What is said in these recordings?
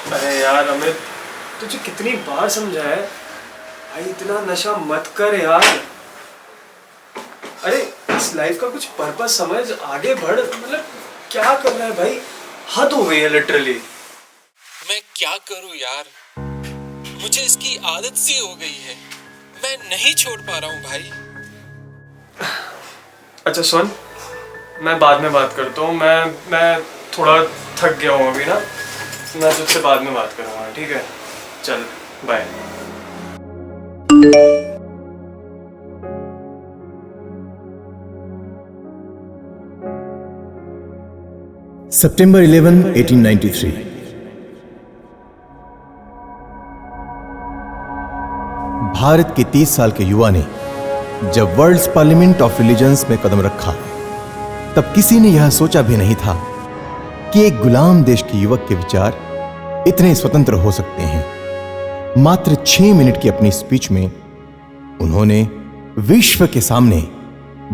अरे यार अमित, तुझे कितनी बार समझाया है भाई, इतना नशा मत कर यार। अरे इस लाइफ का कुछ पर्पस समझ, आगे बढ़। मतलब क्या कर रहा है भाई, हद हो गई है लिटरली। मैं क्या करूं यार, मुझे इसकी आदत सी हो गई है, मैं नहीं छोड़ पा रहा हूं भाई। अच्छा सुन, मैं बाद में बात करता हूँ। मैं थोड़ा थक गया हूँ अभी ना, मैं तुझसे बाद में बात करूँगा, ठीक है? चल बाय। सितंबर 11, 1893। भारत के 30 साल के युवा ने जब वर्ल्ड्स पार्लियामेंट ऑफ रिलीजन्स में कदम रखा, तब किसी ने यह सोचा भी नहीं था कि एक गुलाम देश के युवक के विचार इतने स्वतंत्र हो सकते हैं। मात्र 6 मिनट की अपनी स्पीच में उन्होंने विश्व के सामने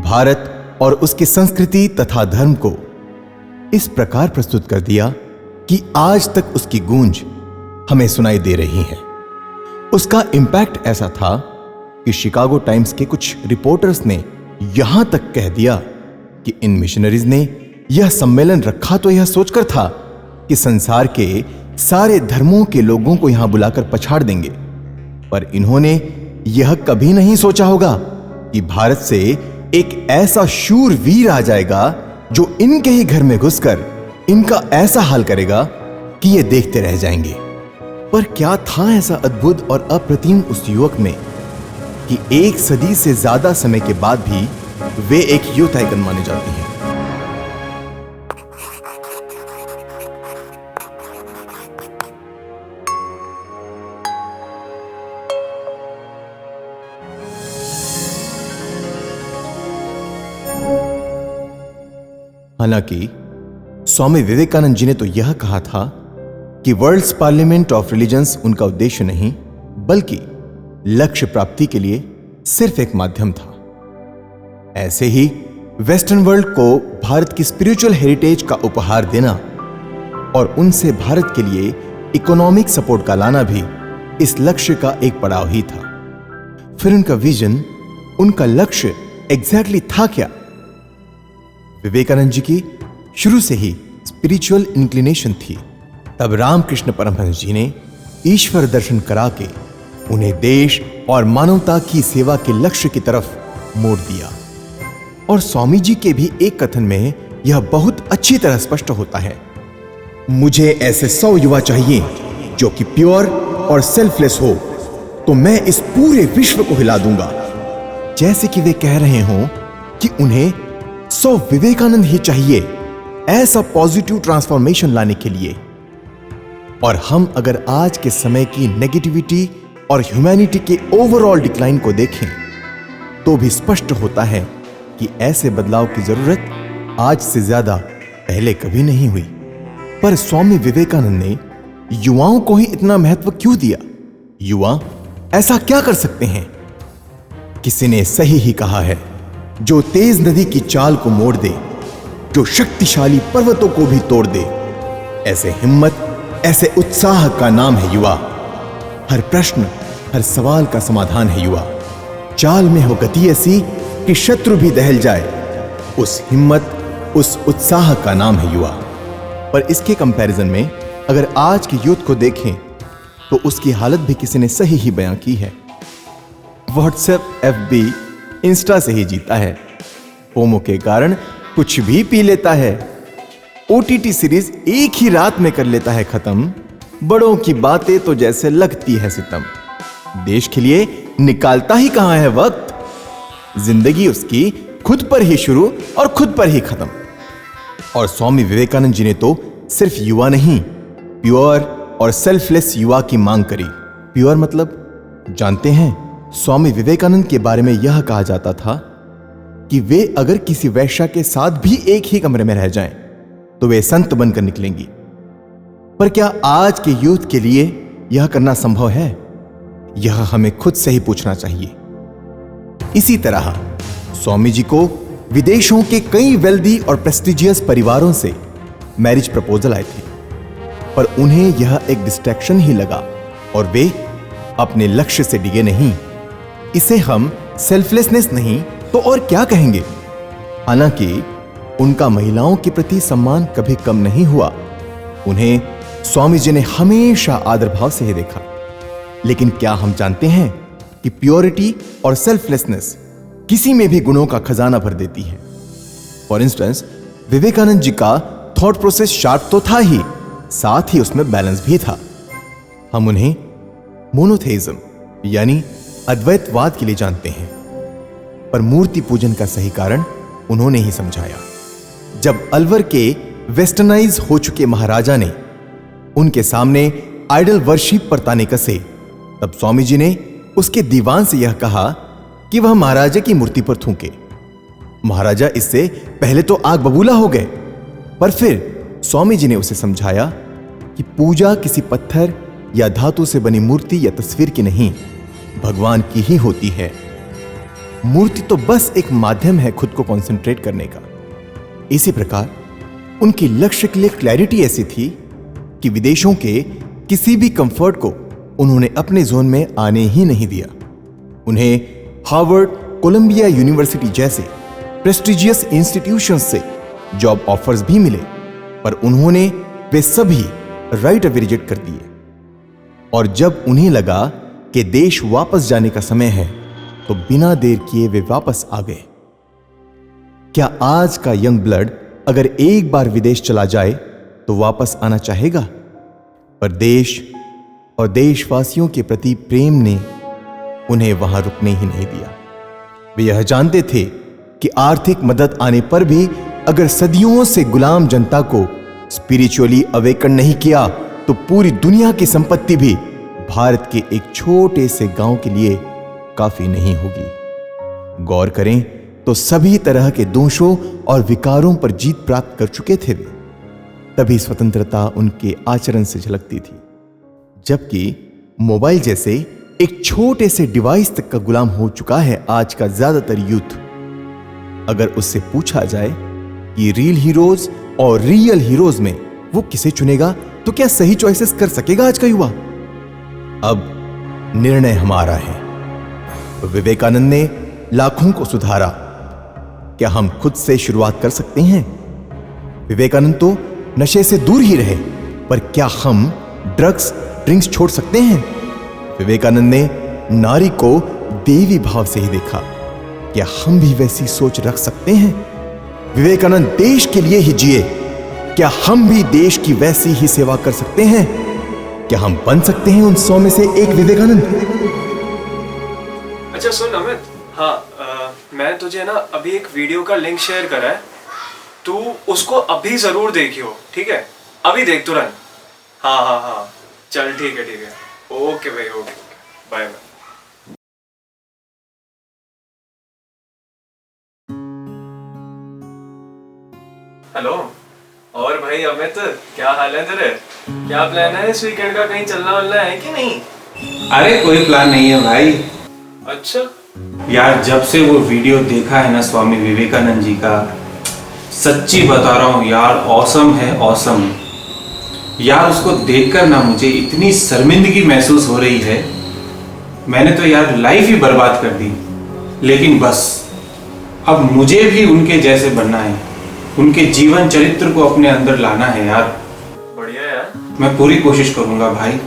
भारत और उसकी संस्कृति तथा धर्म को इस प्रकार प्रस्तुत कर दिया कि आज तक उसकी गूंज हमें सुनाई दे रही है। उसका इंपैक्ट ऐसा था कि शिकागो टाइम्स के कुछ रिपोर्टर्स ने यहां तक कह दिया कि इन मिशनरीज ने यह सम्मेलन रखा तो यह सोचकर था कि संसार के सारे धर्मों के लोगों को यहां बुलाकर पछाड़ देंगे, पर इन्होंने यह कभी नहीं सोचा होगा कि भारत से एक ऐसा शूर वीर आ जाएगा जो इनके ही घर में घुसकर इनका ऐसा हाल करेगा कि ये देखते रह जाएंगे। पर क्या था ऐसा अद्भुत और अप्रतिम उस युवक में कि 1 सदी से ज्यादा समय के बाद भी वे एक यूथ आइकन माने जाते हैं। हालांकि स्वामी विवेकानंद जी ने तो यह कहा था कि वर्ल्ड्स पार्लियामेंट ऑफ रिलीजन्स उनका उद्देश्य नहीं, बल्कि लक्ष्य प्राप्ति के लिए सिर्फ एक माध्यम था। ऐसे ही वेस्टर्न वर्ल्ड को भारत की स्पिरिचुअल हेरिटेज का उपहार देना और उनसे भारत के लिए इकोनॉमिक सपोर्ट का लाना भी इस लक्ष्य का एक पड़ाव ही था। फिर उनका विजन, उनका लक्ष्य एग्जैक्टली था क्या? विवेकानंद जी की शुरू से ही स्पिरिचुअल इंक्लिनेशन थी। तब रामकृष्ण परमहंस जी ने ईश्वर दर्शन करा के उन्हें देश और मानवता की सेवा के लक्ष्य की तरफ मोड़ दिया। और स्वामी जी के भी एक कथन में यह बहुत अच्छी तरह स्पष्ट होता है, मुझे ऐसे 100 युवा चाहिए जो कि प्योर और सेल्फलेस हो, तो मैं इस पूरे विश्व को हिला दूंगा। जैसे कि वे कह रहे हों कि उन्हें 100 विवेकानंद ही चाहिए ऐसा पॉजिटिव ट्रांसफॉर्मेशन लाने के लिए। और हम अगर आज के समय की नेगेटिविटी और ह्यूमैनिटी के ओवरऑल डिक्लाइन को देखें तो भी स्पष्ट होता है कि ऐसे बदलाव की जरूरत आज से ज्यादा पहले कभी नहीं हुई। पर स्वामी विवेकानंद ने युवाओं को ही इतना महत्व क्यों दिया? युवा ऐसा क्या कर सकते हैं? किसी ने सही ही कहा है, जो तेज नदी की चाल को मोड़ दे, जो शक्तिशाली पर्वतों को भी तोड़ दे, ऐसे हिम्मत, ऐसे उत्साह का नाम है युवा। हर प्रश्न, हर सवाल का समाधान है युवा। चाल में हो गति ऐसी कि शत्रु भी दहल जाए, उस हिम्मत, उस उत्साह का नाम है युवा। पर इसके कंपैरिजन में अगर आज के यूथ को देखें तो उसकी हालत भी किसी ने सही ही बयां की है। व्हाट्सएप, FB, इंस्टा से ही जीता है। फोमो के कारण कुछ भी पी लेता है। OTT सीरीज एक ही रात में कर लेता है खत्म। बड़ों की बातें तो जैसे लगती है सितम। देश के लिए निकालता ही कहां है वक्त। जिंदगी उसकी खुद पर ही शुरू और खुद पर ही खत्म। और स्वामी विवेकानंद जी ने तो सिर्फ युवा नहीं, प्योर और सेल्फलेस युवा की मांग करी। प्योर मतलब जानते हैं, स्वामी विवेकानंद के बारे में यह कहा जाता था कि वे अगर किसी वैश्या के साथ भी एक ही कमरे में रह जाएं तो वे संत बनकर निकलेंगी। पर क्या आज के यूथ के लिए यह करना संभव है? यह हमें खुद से ही पूछना चाहिए। इसी तरह स्वामी जी को विदेशों के कई वेल्दी और प्रेस्टिजियस परिवारों से मैरिज प्रपोजल आए थे, पर उन्हें यह एक डिस्ट्रैक्शन ही लगा और वे अपने लक्ष्य से डिगे नहीं। इसे हम सेल्फलेसनेस नहीं तो और क्या कहेंगे। हालांकि उनका महिलाओं के प्रति सम्मान कभी कम नहीं हुआ। उन्हें स्वामी जी ने हमेशा आदर भाव से ही देखा। लेकिन क्या हम जानते हैं कि प्योरिटी और सेल्फलेसनेस किसी में भी गुणों का खजाना भर देती है। फॉर इंस्टेंस, विवेकानंद जी का थॉट प्रोसेस शार्प तो था ही, साथ ही उसमें बैलेंस भी था। हम उन्हें मोनोथेइज्म यानी अद्वैतवाद के लिए जानते हैं, पर मूर्ति पूजन का सही कारण उन्होंने ही समझाया। जब अलवर के वेस्टर्नाइज हो चुके महाराजा ने उनके सामने आइडल वर्शिप पर ताने कसे, तब स्वामी जी ने उसके दीवान से यह कहा कि वह महाराजा की मूर्ति पर थूके। महाराजा इससे पहले तो आग बबूला हो गए, पर फिर स्वामी जी ने उसे समझाया कि पूजा किसी पत्थर या धातु से बनी मूर्ति या तस्वीर की नहीं, भगवान की ही होती है। मूर्ति तो बस एक माध्यम है खुद को कंसंट्रेट करने का। इसी प्रकार उनकी लक्ष्य के लिए क्लैरिटी ऐसी थी कि विदेशों के किसी भी कंफर्ट को उन्होंने अपने जोन में आने ही नहीं दिया। उन्हें हार्वर्ड, कोलंबिया यूनिवर्सिटी जैसे प्रेस्टिजियस इंस्टीट्यूशंस से जॉब ऑफर्स भी मिले, पर उन्होंने वे सभी राइट अवे रिजेक्ट कर दिए। और जब उन्हें लगा कि देश वापस जाने का समय है, तो बिना देर किए वे वापस आ गए। क्या आज का यंग ब्लड अगर एक बार विदेश चला जाए तो वापस आना चाहेगा? पर देश और देशवासियों के प्रति प्रेम ने उन्हें वहां रुकने ही नहीं दिया। वे यह जानते थे कि आर्थिक मदद आने पर भी अगर सदियों से गुलाम जनता को स्पिरिचुअली अवेकन नहीं किया, तो पूरी दुनिया की संपत्ति भी भारत के एक छोटे से गांव के लिए काफी नहीं होगी। गौर करें तो सभी तरह के दोषों और विकारों पर जीत प्राप्त कर चुके थे वे, तभी स्वतंत्रता उनके आचरण से झलकती थी। जबकि मोबाइल जैसे एक छोटे से डिवाइस तक का गुलाम हो चुका है आज का ज्यादातर यूथ। अगर उससे पूछा जाए कि रियल हीरोज और रियल हीरोज में वो किसे चुनेगा, तो क्या सही चॉइसेस कर सकेगा आज का युवा? अब निर्णय हमारा है। विवेकानंद ने लाखों को सुधारा, क्या हम खुद से शुरुआत कर सकते हैं? विवेकानंद तो नशे से दूर ही रहे, पर क्या हम ड्रग्स ड्रिंक्स छोड़ सकते हैं? विवेकानंद ने नारी को देवी भाव से ही देखा, क्या हम भी वैसी सोच रख सकते हैं? विवेकानंद देश के लिए ही जिए, क्या हम भी देश की वैसी ही सेवा कर सकते हैं? क्या हम बन सकते हैं उन 100 में से एक विवेकानंद? अच्छा सुन अमित, हाँ मैं तुझे ना अभी एक वीडियो का लिंक शेयर करा है, तू उसको अभी जरूर देखियो, ठीक है? अभी देख तुरंत। हाँ हाँ हाँ चल ठीक है। ओके भाई, ओके बाय बाय। हेलो, और भाई अमित क्या हाल है तेरे? क्या प्लान है इस वीकेंड का? कहीं चलना वलना है कि नहीं? अरे कोई प्लान नहीं है भाई। अच्छा यार जब से वो वीडियो देखा है ना स्वामी विवेकानंद जी का, सच्ची बता रहा हूँ यार, ऑसम है ऑसम। यार उसको देखकर ना मुझे इतनी शर्मिंदगी महसूस हो रही है, मैंने तो यार लाइफ ही बर्बाद कर दी। लेकिन बस अब मुझे भी उनके जैसे बनना है, उनके जीवन चरित्र को अपने अंदर लाना है यार। बढ़िया यार, मैं पूरी कोशिश करूंगा भाई।